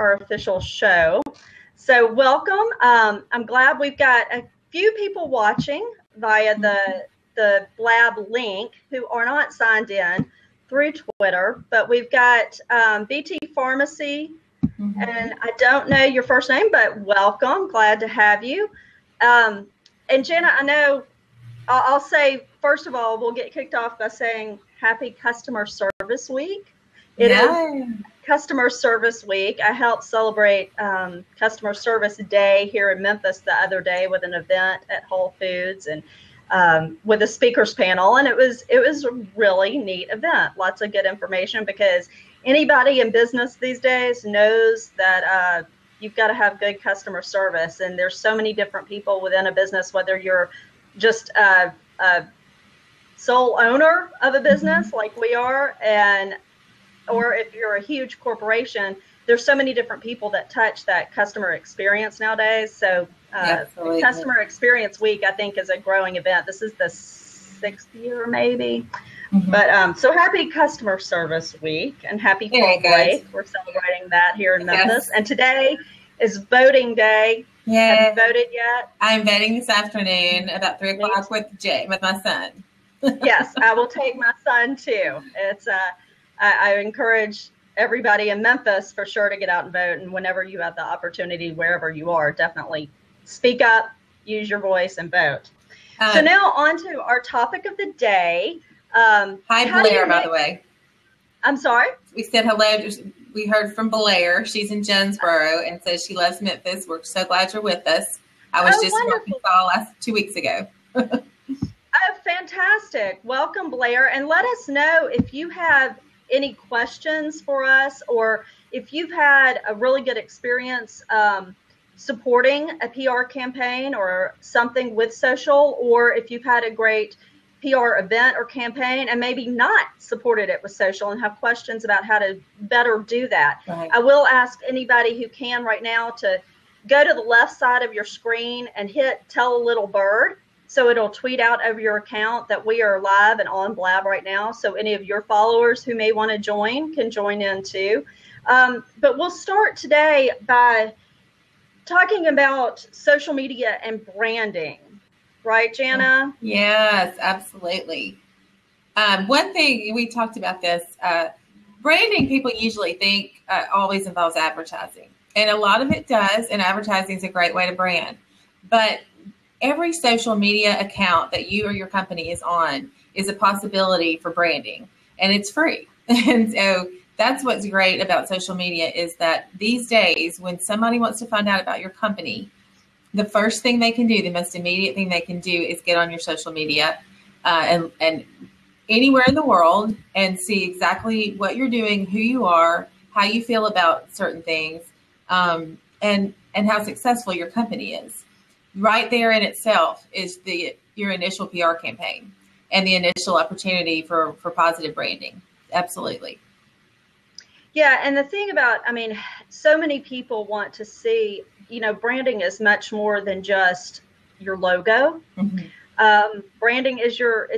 our official show. So welcome. I'm glad we've got a few people watching via the Blab link who are not signed in through Twitter, but we've got BT Pharmacy, and I don't know your first name, but welcome. Glad to have you. And Jenna, I know I'll say, first of all, we'll get kicked off by saying Happy Customer Service Week. It is Customer Service Week. I helped celebrate Customer Service Day here in Memphis the other day with an event at Whole Foods and with a speakers panel, and it was a really neat event. Lots of good information, because anybody in business these days knows that you've got to have good customer service, and there's so many different people within a business, whether you're just a sole owner of a business like we are, or if you're a huge corporation. There's so many different people that touch that customer experience nowadays. So Customer Experience Week, I think, is a growing event. This is the 6th year maybe. But so happy Customer Service Week and happy Fall Break. We're celebrating that here in Memphis. And today is voting day. Have you voted yet? I'm voting this afternoon about 3 o'clock with my son. Yes, I will take my son too. It's I encourage everybody in Memphis for sure to get out and vote. And whenever you have the opportunity, wherever you are, definitely speak up, use your voice, and vote. So now on to our topic of the day. Hi, Blair, by the way. I'm sorry? We said hello. We heard from Blair. She's in Jonesboro and says she loves Memphis. We're so glad you're with us. I was just in Arkansas 2 weeks ago. Oh, fantastic. Welcome, Blair. And let us know if you have any questions for us, or if you've had a really good experience supporting a PR campaign or something with social, or if you've had a great PR event or campaign and maybe not supported it with social and have questions about how to better do that. Right. I will ask anybody who can right now to go to the left side of your screen and hit Tell a Little Bird. So it'll tweet out over your account that we are live and on Blab right now. So any of your followers who may want to join can join in too. But we'll start today by talking about social media and branding. Right, Jana? Yes, absolutely. One thing, we talked about this, branding, people usually think always involves advertising. And a lot of it does, and advertising is a great way to brand. But every social media account that you or your company is on is a possibility for branding, and it's free. And so that's what's great about social media, is that these days when somebody wants to find out about your company, the first thing they can do, the most immediate thing they can do, is get on your social media and anywhere in the world and see exactly what you're doing, who you are, how you feel about certain things, and how successful your company is. Right there in itself is your initial PR campaign and the initial opportunity for positive branding. Absolutely. Yeah. And the thing about, so many people want to see, branding is much more than just your logo. Branding is your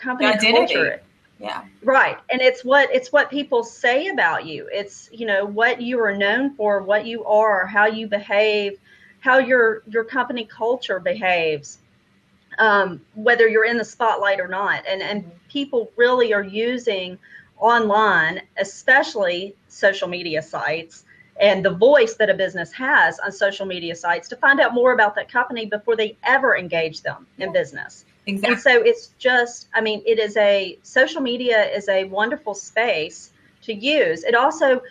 company identity. Culture. Yeah. Right. And it's what people say about you. It's, what you are known for, what you are, how you behave, how your company culture behaves, whether you're in the spotlight or not. And people really are using online, especially social media sites, and the voice that a business has on social media sites to find out more about that company before they ever engage them in business. Exactly. And so it's just, social media is a wonderful space to use. It also,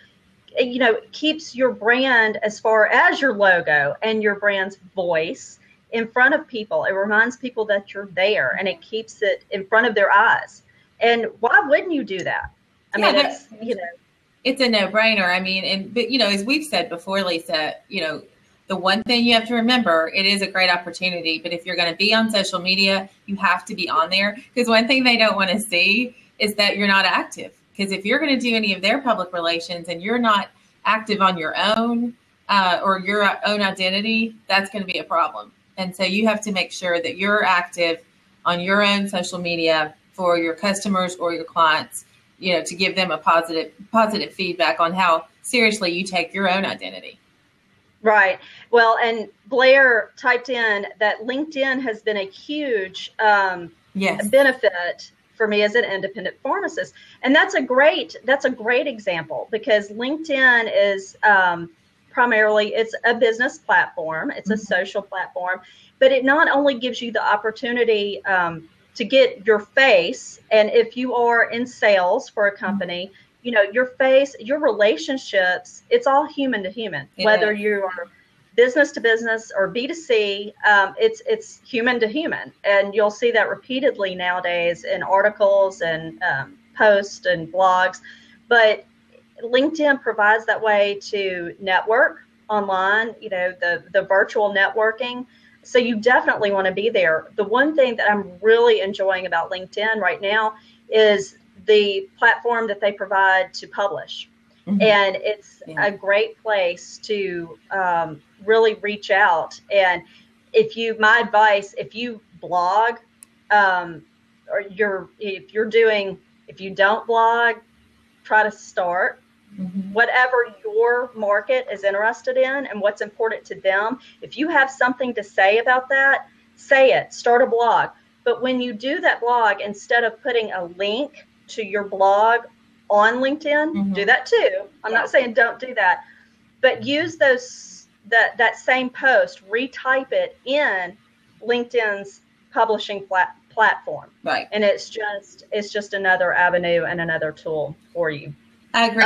keeps your brand, as far as your logo and your brand's voice, in front of people. It reminds people that you're there, and it keeps it in front of their eyes. And why wouldn't you do that? It's a no-brainer. But as we've said before, Lisa, the one thing you have to remember, it is a great opportunity, but if you're going to be on social media, you have to be on there, because one thing they don't want to see is that you're not active. Because if you're going to do any of their public relations and you're not active on your own or your own identity, that's going to be a problem. And so you have to make sure that you're active on your own social media for your customers or your clients, to give them a positive feedback on how seriously you take your own identity. Right. Well, and Blair typed in that LinkedIn has been a huge benefit for me as an independent pharmacist. And that's a great example, because LinkedIn is primarily, it's a business platform. It's a social platform, but it not only gives you the opportunity to get your face. And if you are in sales for a company, you know, your face, your relationships, it's all human to human, whether you are business to business or B2C, it's human to human. And you'll see that repeatedly nowadays in articles and posts and blogs. But LinkedIn provides that way to network online, you know, the virtual networking. So you definitely want to be there. The one thing that I'm really enjoying about LinkedIn right now is the platform that they provide to publish. And it's a great place to really reach out. And my advice, if you blog, or if you don't blog, try to start whatever your market is interested in and what's important to them. If you have something to say about that, say it, start a blog. But when you do that blog, instead of putting a link to your blog on LinkedIn, do that too. I'm not saying don't do that, but use that same post, retype it in LinkedIn's publishing platform. Right. And it's just another avenue and another tool for you. I agree.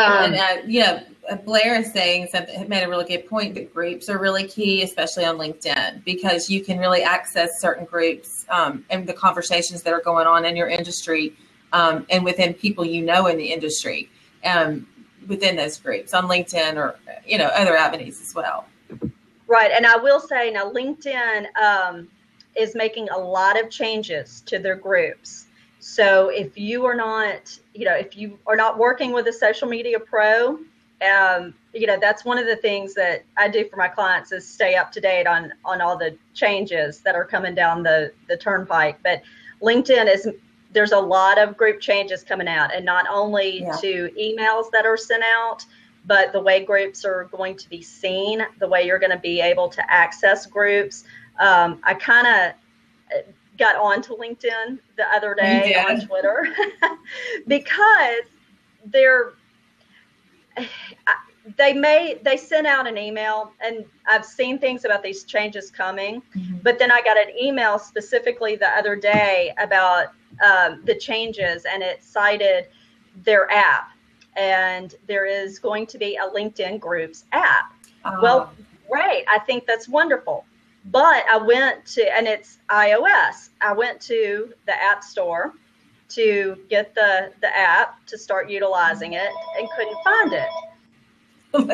And Blair is saying something, made a really good point, that groups are really key, especially on LinkedIn, because you can really access certain groups and the conversations that are going on in your industry and within people you know in the industry within those groups on LinkedIn or, you know, other avenues as well. Right. And I will say now LinkedIn is making a lot of changes to their groups. So if you are not, if you are not working with a social media pro, that's one of the things that I do for my clients is stay up to date on all the changes that are coming down the turnpike. But LinkedIn there's a lot of group changes coming out, and not only to emails that are sent out, but the way groups are going to be seen, the way you're going to be able to access groups. I kind of got onto LinkedIn the other day on Twitter because they sent out an email, and I've seen things about these changes coming, but then I got an email specifically the other day about the changes, and it cited their app, and there is going to be a LinkedIn Groups app. Well, great. I think that's wonderful. But I went to, and it's iOS. I went to the App Store to get the app to start utilizing it and couldn't find it.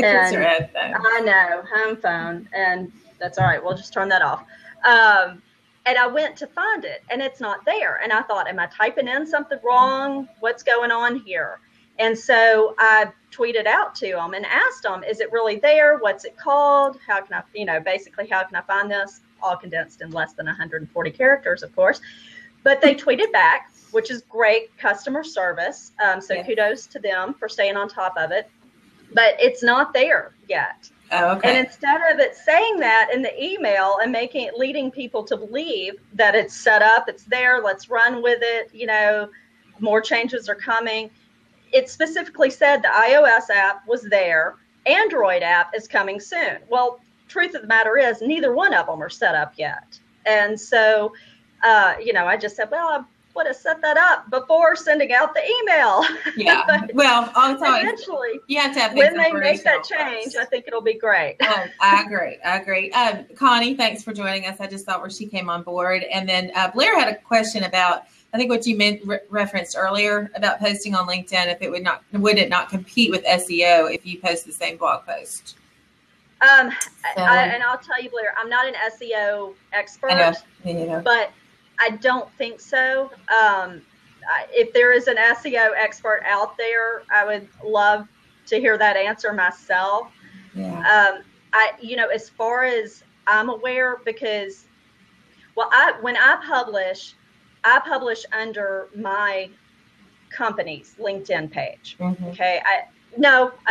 That's your head phone. I know, home phone, and that's all right. We'll just turn that off. And I went to find it, and it's not there. And I thought, am I typing in something wrong? What's going on here? And so I tweeted out to them and asked them, is it really there? What's it called? How can I, basically, how can I find this? All condensed in less than 140 characters, of course. But they tweeted back, which is great customer service. So kudos to them for staying on top of it. But it's not there yet. Oh, okay. And instead of it saying that in the email and leading people to believe that it's set up, it's there, let's run with it, more changes are coming, it specifically said the iOS app was there, Android app is coming soon. Well, truth of the matter is neither one of them are set up yet. And so, I just said, well, I would have set that up before sending out the email. Yeah. Well, eventually, you have to have when they make that change, I think it'll be great. I agree. Connie, thanks for joining us. I just thought where she came on board. And then Blair had a question about, I think what you referenced earlier about posting on LinkedIn, if it would it not compete with SEO if you post the same blog post? And I'll tell you, Blair, I'm not an SEO expert, but I don't think so. If there is an SEO expert out there, I would love to hear that answer myself. Yeah. As far as I'm aware, because, when I publish under my company's LinkedIn page. Mm-hmm. Okay. I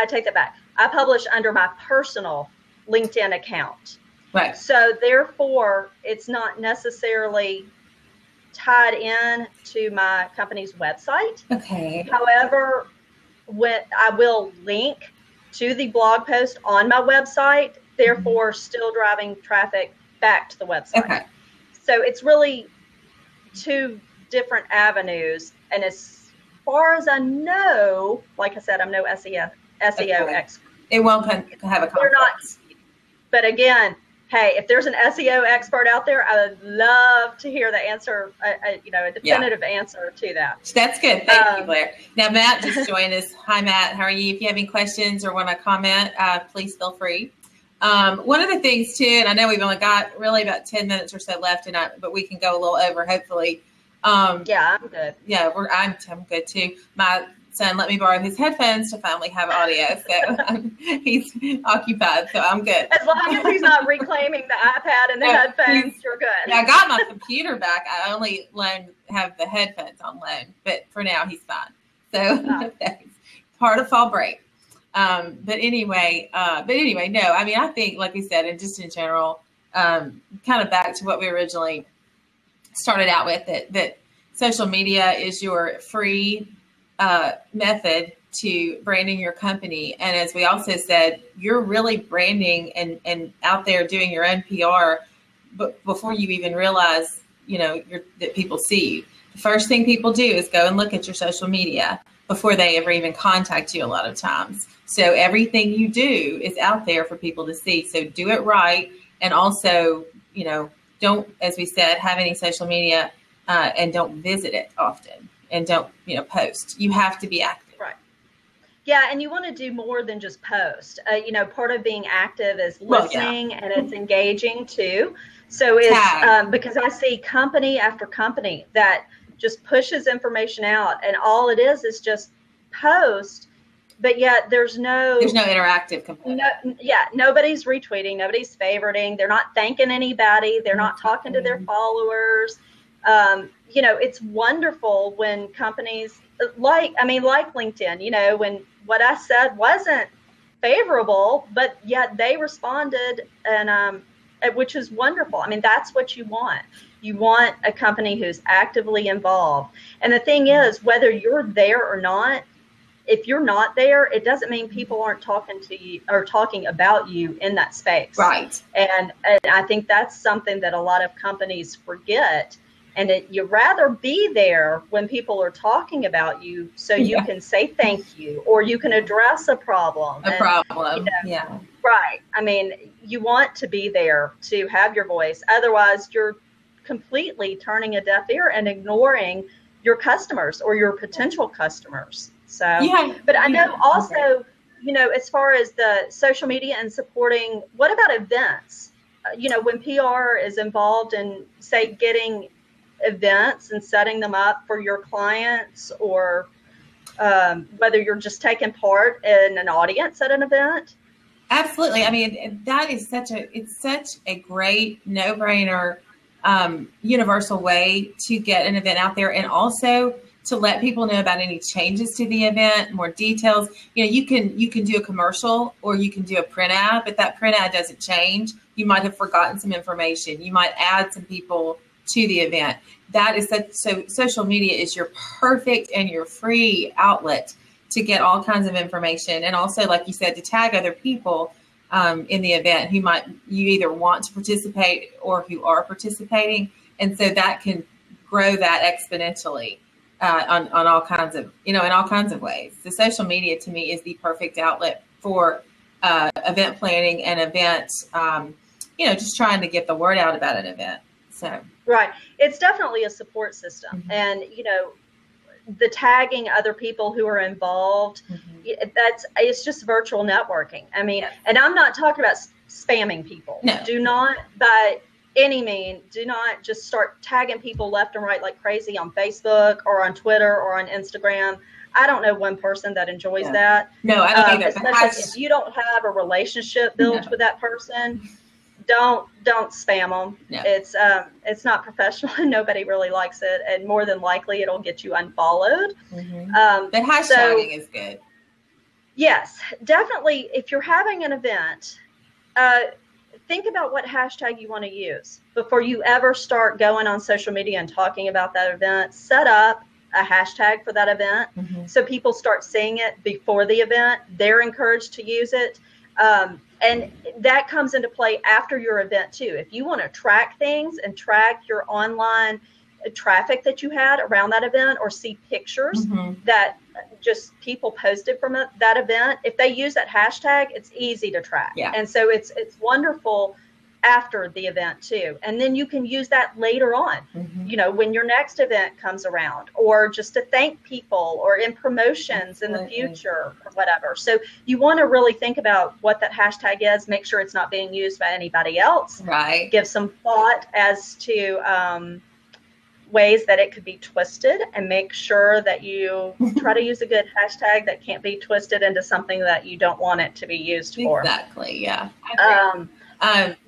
take that back. I publish under my personal LinkedIn account. Right. So therefore, it's not necessarily tied in to my company's website. Okay. However, when I will link to the blog post on my website, therefore still driving traffic back to the website. Okay. So it's really two different avenues. And as far as I know, like I said, I'm no SEO expert. It won't have a conflict. They're not. But again, hey, if there's an SEO expert out there, I would love to hear the answer, a definitive answer to that. That's good. Thank you, Blair. Now, Matt just joined us. Hi, Matt. How are you? If you have any questions or want to comment, please feel free. One of the things, too, and I know we've only got really about 10 minutes or so left, but we can go a little over, hopefully. Yeah, I'm good. Yeah, I'm good, too. My son let me borrow his headphones to finally have audio, so he's occupied, so I'm good. As long as he's not reclaiming the iPad and the headphones, you're good. Yeah, I got my computer back. I only have the headphones on loan, but for now he's fine. So that's part of fall break. But anyway, no, I mean, I think, like we said, and just in general, kind of back to what we originally started out with, that social media is your free method to branding your company. And as we also said, you're really branding and out there doing your own PR but before you even realize, that people see you. The first thing people do is go and look at your social media before they ever even contact you a lot of times. So everything you do is out there for people to see. So do it right. And also, don't, as we said, have any social media and don't visit it often. And don't, post. You have to be active. Right. Yeah, and you want to do more than just post. Part of being active is listening, and it's engaging too. So it's because I see company after company that just pushes information out, and all it is just post, but yet there's no interactive component. Nobody's retweeting, nobody's favoriting, they're not thanking anybody, they're not talking to their followers. It's wonderful when companies like LinkedIn, when what I said wasn't favorable, but yet they responded, and which is wonderful. I mean, that's what you want. You want a company who's actively involved. And the thing is, whether you're there or not, if you're not there, it doesn't mean people aren't talking to you or talking about you in that space. Right. And I think that's something that a lot of companies forget. And you rather be there when people are talking about you so you can say thank you, or you can address a problem. Yeah. Right. I mean, you want to be there to have your voice. Otherwise, you're completely turning a deaf ear and ignoring your customers or your potential customers. So, but I know also, as far as the social media and supporting, what about events? When PR is involved in, say, getting events and setting them up for your clients, or whether you're just taking part in an audience at an event. Absolutely. I mean, that is such a great no-brainer, universal way to get an event out there, and also to let people know about any changes to the event, more details. You can do a commercial or you can do a print ad, but that print ad doesn't change. You might have forgotten some information. You might add some people to the event. That is so social media is your perfect and your free outlet to get all kinds of information. And also, like you said, to tag other people in the event who you either want to participate or who are participating. And so that can grow that exponentially on all kinds of, in all kinds of ways. The social media to me is the perfect outlet for event planning and events, just trying to get the word out about an event. So. Right. It's definitely a support system. Mm-hmm. And, the tagging other people who are involved, it's just virtual networking. I mean, and I'm not talking about spamming people. No. Do not, by any means, do not just start tagging people left and right like crazy on Facebook or on Twitter or on Instagram. I don't know one person that enjoys that. No, I don't either. Especially if you don't have a relationship built with that person. Don't spam them. No. It's not professional and nobody really likes it. And more than likely it'll get you unfollowed. Mm-hmm. But hashtagging is good. Yes, definitely. If you're having an event, think about what hashtag you want to use before you ever start going on social media and talking about that event. Set up a hashtag for that event so people start seeing it before the event. They're encouraged to use it. And that comes into play after your event too. If you want to track things and track your online traffic that you had around that event, or see pictures that just people posted from that event, if they use that hashtag, it's easy to track. And so it's wonderful after the event too. And then you can use that later on, you know, when your next event comes around, or just to thank people, or in promotions in the future or whatever. So you want to really think about what that hashtag is, make sure it's not being used by anybody else. Right. Give some thought as to ways that it could be twisted, and make sure that you try to use a good hashtag that can't be twisted into something that you don't want it to be used for. Exactly. Yeah.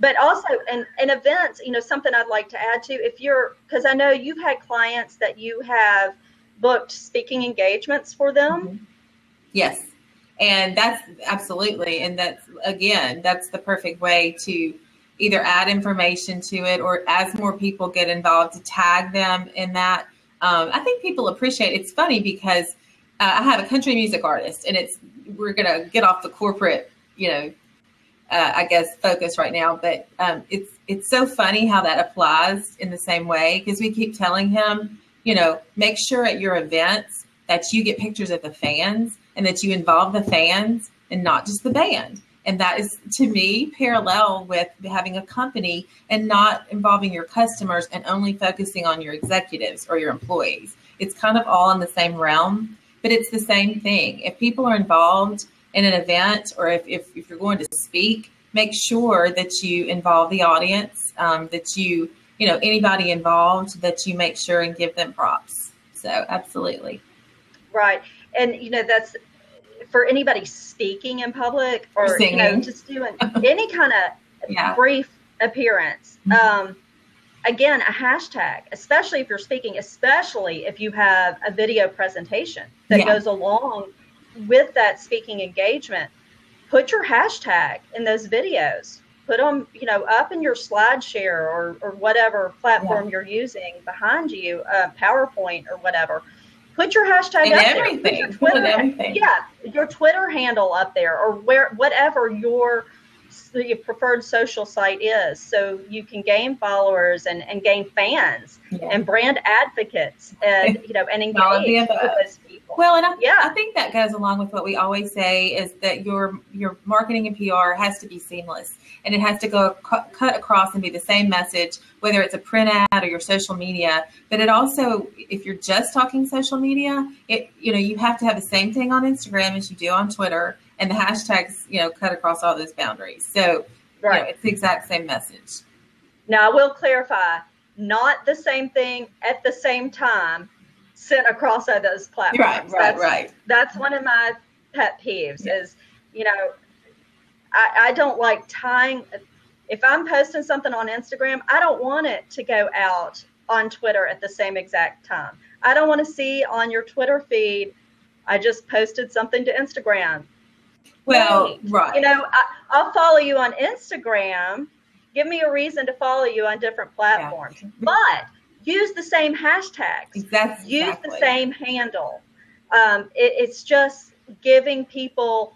But also in events, you know, something I'd like to add to, because I know you've had clients that you have booked speaking engagements for them. Yes. And that's absolutely. And that's the perfect way to either add information to it, or as more people get involved, to tag them in that. I think people appreciate it. It's funny because I have a country music artist, and we're going to get off the corporate, you know, I guess focus right now, but it's so funny how that applies in the same way, because we keep telling him, you know, make sure at your events that you get pictures of the fans, and that you involve the fans and not just the band. And that is, to me, parallel with having a company and not involving your customers and only focusing on your executives or your employees. It's kind of all in the same realm, but it's the same thing. If people are involved in an event, or if you're going to speak, make sure that you involve the audience, that you know, anybody involved, that you make sure and give them props. So absolutely. Right. And, you know, that's for anybody speaking in public, or singing, you know, just doing any kind of brief appearance. Again, a hashtag, especially if you're speaking, especially if you have a video presentation that goes along with that speaking engagement, put your hashtag in those videos. Put them, you know, up in your SlideShare or whatever platform you're using behind you, PowerPoint or whatever. Put your hashtag and up everything. there. Put your Twitter, everything. Your Twitter handle up there, or whatever your preferred social site is, so you can gain followers and gain fans and brand advocates, and you know, and engage with those people. Well, and I think that goes along with what we always say, is that your marketing and PR has to be seamless, and it has to go cut across and be the same message, whether it's a print ad or your social media. But it also, if you're just talking social media, you have to have the same thing on Instagram as you do on Twitter, and the hashtags, you know, cut across all those boundaries. So you know, it's the exact same message. Now, I will clarify, not the same thing at the same time sent across all those platforms. Right. That's one of my pet peeves is, you know, I don't like tying. If I'm posting something on Instagram, I don't want it to go out on Twitter at the same exact time. I don't want to see on your Twitter feed, I just posted something to Instagram. Well, right. You know, I'll follow you on Instagram. Give me a reason to follow you on different platforms. Yeah. But use the same hashtags. Exactly. Use the same handle. It's just giving people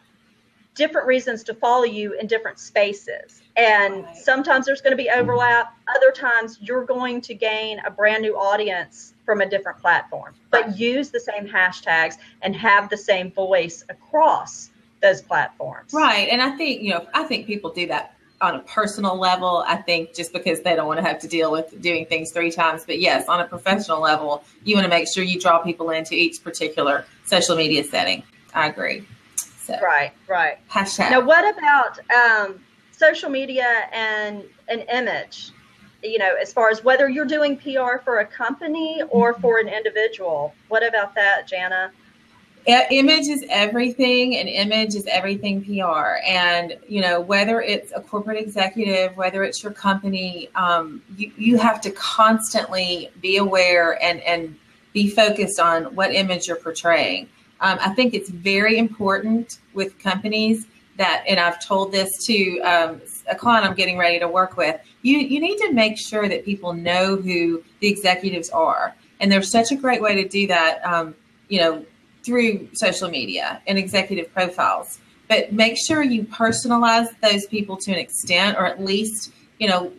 different reasons to follow you in different spaces. And sometimes there's going to be overlap. Other times you're going to gain a brand new audience from a different platform. But use the same hashtags and have the same voice across those platforms. Right. And I think people do that on a personal level. I think just because they don't want to have to deal with doing things 3 times. But yes, on a professional level, you want to make sure you draw people into each particular social media setting. I agree. So, right. Hashtag. Now, what about social media and an image? You know, as far as whether you're doing PR for a company or for an individual. What about that, Jana? Image is everything, and image is everything PR. And, you know, whether it's a corporate executive, whether it's your company, you have to constantly be aware and be focused on what image you're portraying. I think it's very important with companies that, and I've told this to a client I'm getting ready to work with, you need to make sure that people know who the executives are. And there's such a great way to do that, through social media and executive profiles. But make sure you personalize those people to an extent, or at least,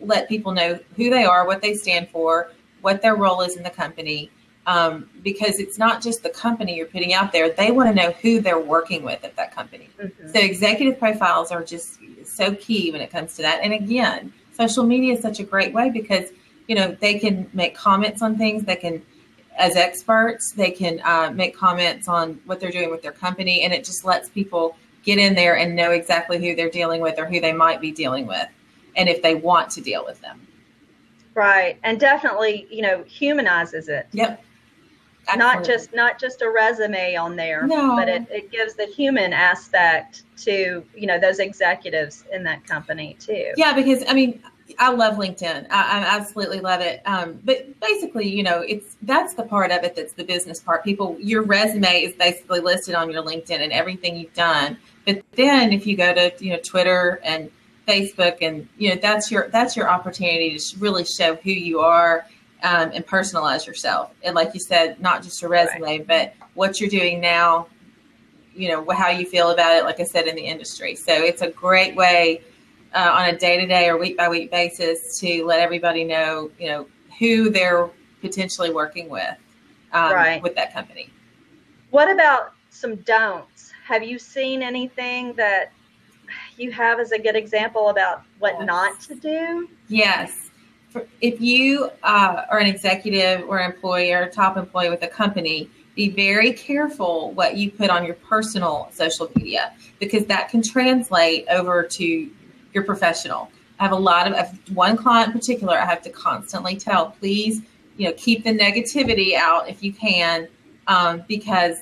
let people know who they are, what they stand for, what their role is in the company. Because it's not just the company you're putting out there. They want to know who they're working with at that company. Mm-hmm. So executive profiles are just so key when it comes to that. And again, social media is such a great way because, they can make comments on things. They can, as experts, they can make comments on what they're doing with their company. And it just lets people get in there and know exactly who they're dealing with or who they might be dealing with, and if they want to deal with them. Right. And definitely, humanizes it. Yep. Absolutely. Not just a resume on there, no. But it gives the human aspect to, those executives in that company too. Yeah, because I love LinkedIn. I absolutely love it. But basically, that's the part of it that's the business part. Your resume is basically listed on your LinkedIn and everything you've done. But then if you go to, Twitter and Facebook and, that's your opportunity to really show who you are. And personalize yourself. And like you said, not just a resume, right, but what you're doing now, how you feel about it, like I said, in the industry. So it's a great way on a day-to-day or week-by-week basis to let everybody know, who they're potentially working with, right, with that company. What about some don'ts? Have you seen anything that you have as a good example about what not to do? Yes. If you are an executive or employee or a top employee with a company, be very careful what you put on your personal social media, because that can translate over to your professional. I have one client in particular, I have to constantly tell, please, keep the negativity out if you can, because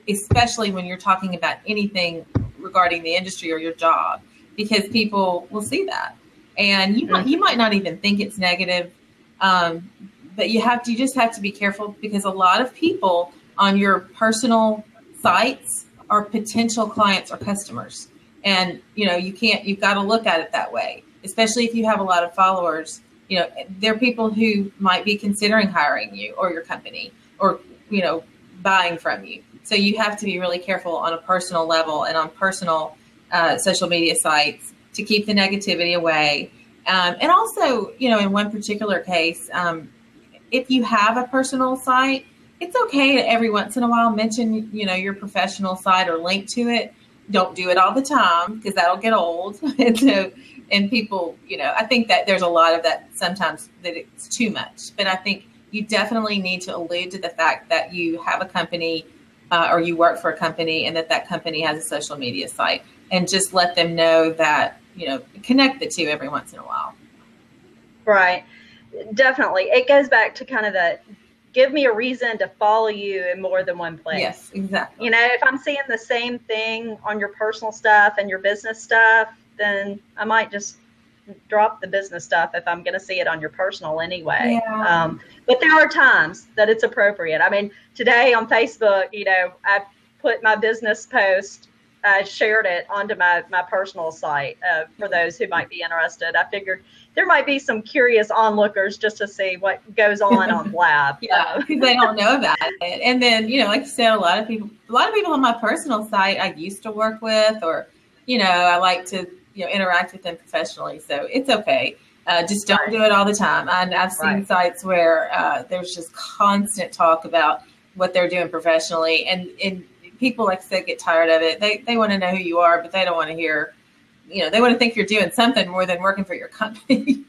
especially when you're talking about anything regarding the industry or your job, because people will see that. And you might not even think it's negative, but you just have to be careful, because a lot of people on your personal sites are potential clients or customers. And, you've got to look at it that way, especially if you have a lot of followers. There are people who might be considering hiring you or your company or, buying from you. So you have to be really careful on a personal level and on personal social media sites to keep the negativity away. And also, in one particular case, if you have a personal site, it's okay to every once in a while mention, your professional site or link to it. Don't do it all the time, because that'll get old. And people, I think that there's a lot of that sometimes that it's too much. But I think you definitely need to allude to the fact that you have a company or you work for a company, and that company has a social media site, and just let them know that, connect the two every once in a while. Right. Definitely. It goes back to kind of give me a reason to follow you in more than one place. Yes, exactly. If I'm seeing the same thing on your personal stuff and your business stuff, then I might just drop the business stuff if I'm going to see it on your personal anyway. Yeah. But there are times that it's appropriate. Today on Facebook, I put my business post, shared it onto my personal site for those who might be interested. I figured there might be some curious onlookers just to see what goes on Blab. Yeah, because they don't know about it. And then, like you said, a lot of people on my personal site I used to work with, or, I like to, interact with them professionally. So it's okay. Just don't do it all the time. I've seen sites where there's just constant talk about what they're doing professionally, and people, like I said, get tired of it. They want to know who you are, but they don't want to hear, they want to think you're doing something more than working for your company.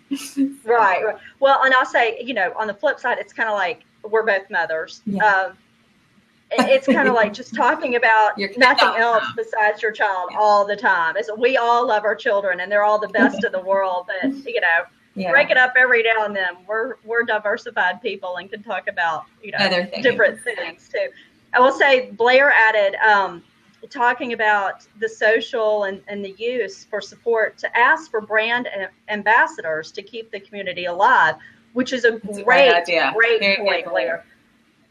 Right. Well, and I'll say, on the flip side, it's kind of like we're both mothers. Yeah. It's kind of like just talking about nothing else besides your child all the time. We all love our children, and they're all the best of the world. But, break it up every now and then. We're diversified people and can talk about, other things, different things too. I will say Blair added, talking about the social and the use for support, to ask for brand ambassadors to keep the community alive, which is a great point, Blair.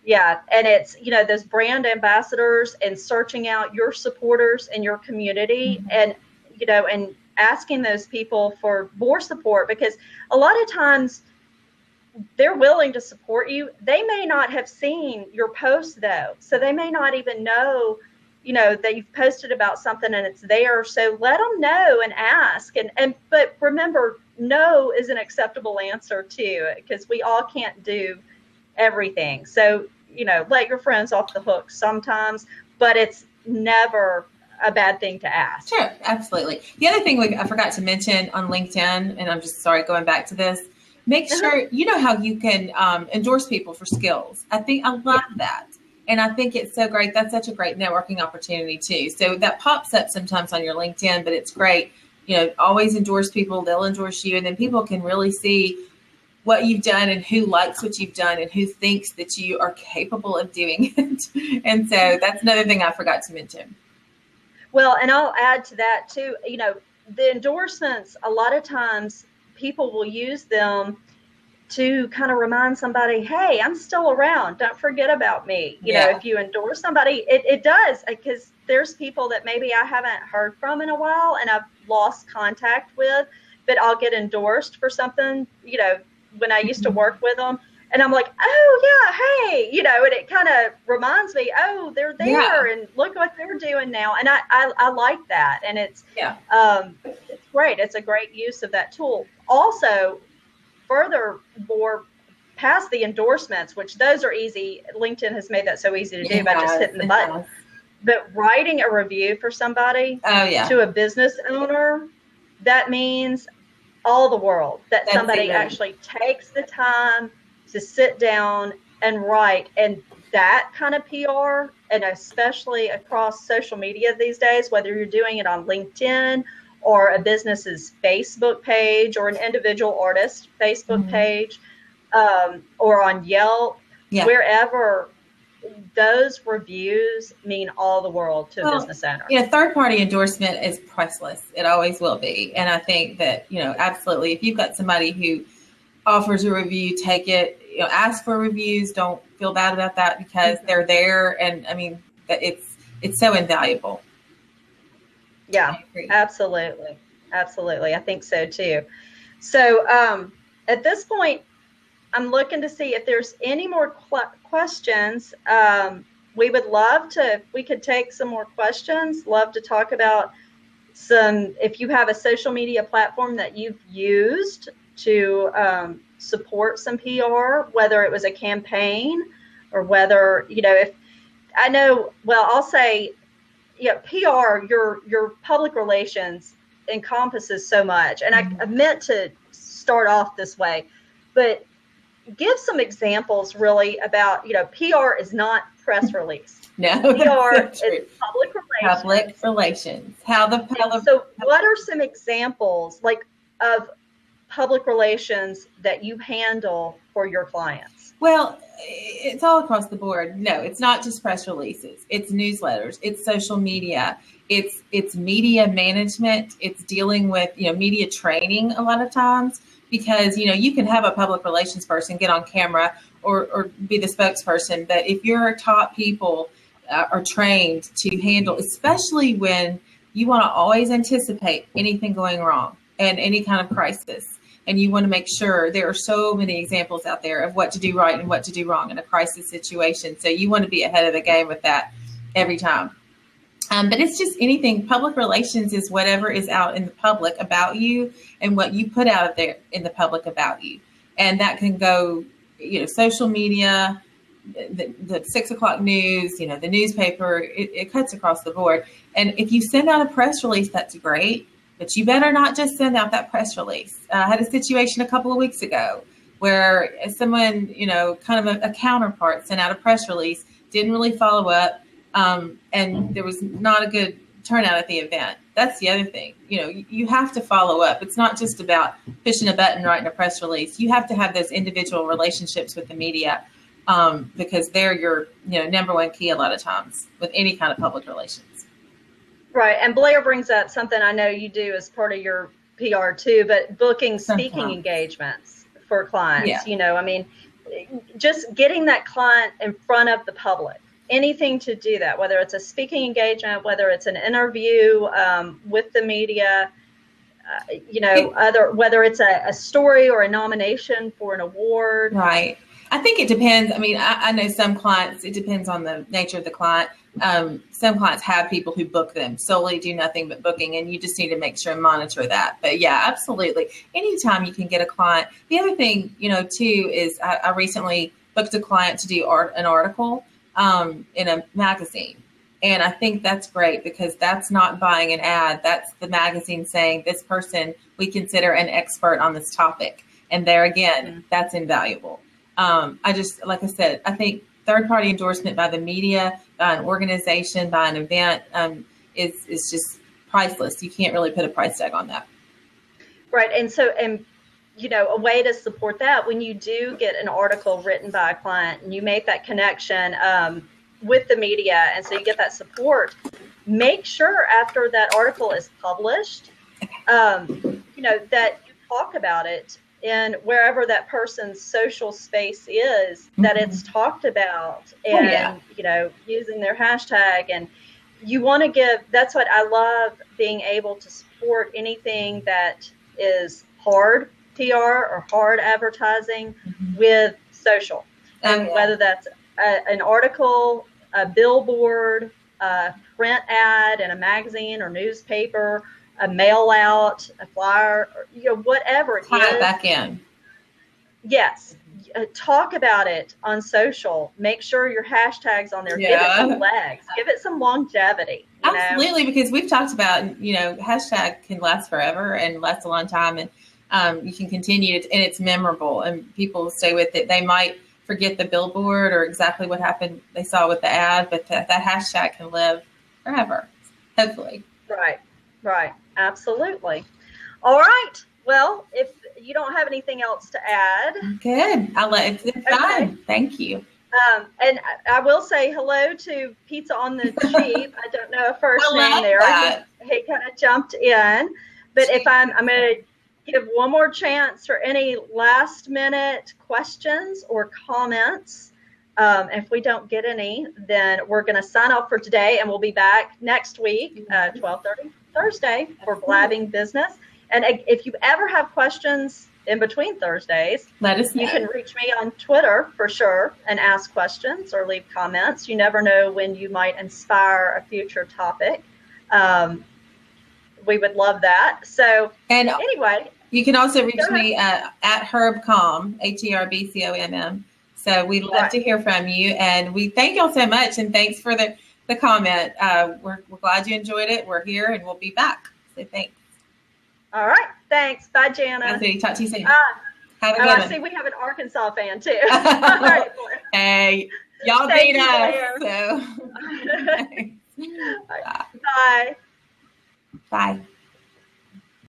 Yeah. And it's, those brand ambassadors and searching out your supporters in your community and asking those people for more support, because a lot of times they're willing to support you. They may not have seen your post though. So they may not even know, that you've posted about something and it's there. So let them know and ask. But remember, no is an acceptable answer too, because we all can't do everything. So, let your friends off the hook sometimes, but it's never a bad thing to ask. Sure, absolutely. The other thing I forgot to mention on LinkedIn, and I'm just sorry going back to this, make sure how you can endorse people for skills. I love that. And I think it's so great. That's such a great networking opportunity too. So that pops up sometimes on your LinkedIn, but it's great. Always endorse people. They'll endorse you. And then people can really see what you've done and who likes what you've done and who thinks that you are capable of doing it. And so that's another thing I forgot to mention. Well, and I'll add to that too, the endorsements, a lot of times people will use them to kind of remind somebody, hey, I'm still around. Don't forget about me. You know, if you endorse somebody, it does, because there's people that maybe I haven't heard from in a while and I've lost contact with, but I'll get endorsed for something, when I used to work with them. And I'm like, oh, yeah, hey, and it kind of reminds me, oh, they're there and look what they're doing now. And I like that. And it's great. It's a great use of that tool. Also, furthermore, past the endorsements, which those are easy. LinkedIn has made that so easy to do by just hitting the button. But writing a review for somebody to a business owner, that means all the world, that somebody actually takes the time to sit down and write. And that kind of PR, and especially across social media these days, whether you're doing it on LinkedIn or a business's Facebook page or an individual artist Facebook page, or on Yelp, wherever, those reviews mean all the world to a business owner. Third-party endorsement is priceless. It always will be. And I think that, absolutely, if you've got somebody who offers a review, take it, ask for reviews. Don't feel bad about that, because they're there. And I mean, it's so invaluable. Yeah, absolutely. Absolutely. I think so too. So at this point, I'm looking to see if there's any more questions. We would love to, we could take some more questions, love to talk about if you have a social media platform that you've used to support some PR, whether it was a campaign or whether, if I know, well, I'll say, PR, your public relations encompasses so much. And I meant to start off this way, but give some examples really about, PR is not press release. No, PR is public relations. Public relations. So what are some examples of public relations that you handle for your clients? Well, it's all across the board. No, it's not just press releases. It's newsletters. It's social media. It's media management. It's dealing with, media training a lot of times, because, you can have a public relations person get on camera or be the spokesperson. But if your top people are trained to handle, especially when you want to always anticipate anything going wrong and any kind of crisis, and you want to make sure, there are so many examples out there of what to do right and what to do wrong in a crisis situation. So you want to be ahead of the game with that every time. But it's just anything. Public relations is whatever is out in the public about you and what you put out there in the public about you. And that can go, social media, the 6 o'clock news, the newspaper, it cuts across the board. And if you send out a press release, that's great. But you better not just send out that press release. I had a situation a couple of weeks ago where someone, kind of a counterpart sent out a press release, didn't really follow up, and there was not a good turnout at the event. That's the other thing. You have to follow up. It's not just about pushing a button, writing a press release. You have to have those individual relationships with the media, because they're your, number one key a lot of times with any kind of public relations. Right. And Blair brings up something I know you do as part of your PR too, but booking speaking engagements for clients. just getting that client in front of the public. Anything to do that, whether it's a speaking engagement, whether it's an interview with the media, whether it's a story or a nomination for an award. Right. I think it depends. I mean, I know some clients, it depends on the nature of the client. Some clients have people who book them, solely do nothing but booking, and you just need to make sure and monitor that. But yeah, absolutely. Anytime you can get a client. The other thing, too, is I recently booked a client to do an article in a magazine. And I think that's great because that's not buying an ad. That's the magazine saying this person we consider an expert on this topic. And there again, that's invaluable. Like I said, I think third-party endorsement by the media, by an organization, by an event is just priceless. You can't really put a price tag on that. Right. And a way to support that, when you do get an article written by a client and you make that connection with the media, and so you get that support, make sure after that article is published, that you talk about it in wherever that person's social space is, that it's talked about, and using their hashtag. And you want to that's what I love, being able to support anything that is hard PR or hard advertising with social, and whether that's an article, a billboard, a print ad in a magazine or newspaper, a mail out, a flyer, or, whatever it Tie is. It back in. Yes. Talk about it on social. Make sure your hashtag's on there. Yeah. Give it some legs. Give it some longevity. Absolutely, because we've talked about, hashtag can last forever and last a long time, and you can continue it, and it's memorable, and people stay with it. They might forget the billboard or exactly what happened they saw with the ad, but that hashtag can live forever, hopefully. Right. Absolutely. All right. Well, if you don't have anything else to add. Good. It's been fun. Thank you. And I will say hello to Pizza on the Cheap. I don't know a first name there. He kind of jumped in. But if I'm going to give one more chance for any last minute questions or comments. If we don't get any, then we're going to sign off for today, and we'll be back next week, 12:30 Thursday, for Blabbing Business. And if you ever have questions in between Thursdays, let us know. You can reach me on Twitter for sure and ask questions or leave comments. You never know when you might inspire a future topic. We would love that. So anyway. You can also reach me at HerbComm, HerbComm. So we'd love to hear from you. And we thank y'all so much. And thanks for the comment. We're glad you enjoyed it. We're here and we'll be back. So thanks. All right. Thanks. Bye, Jana. Talk to you soon. Have a good one. I see we have an Arkansas fan too. All right. Hey, y'all beat us. So. Bye. Bye.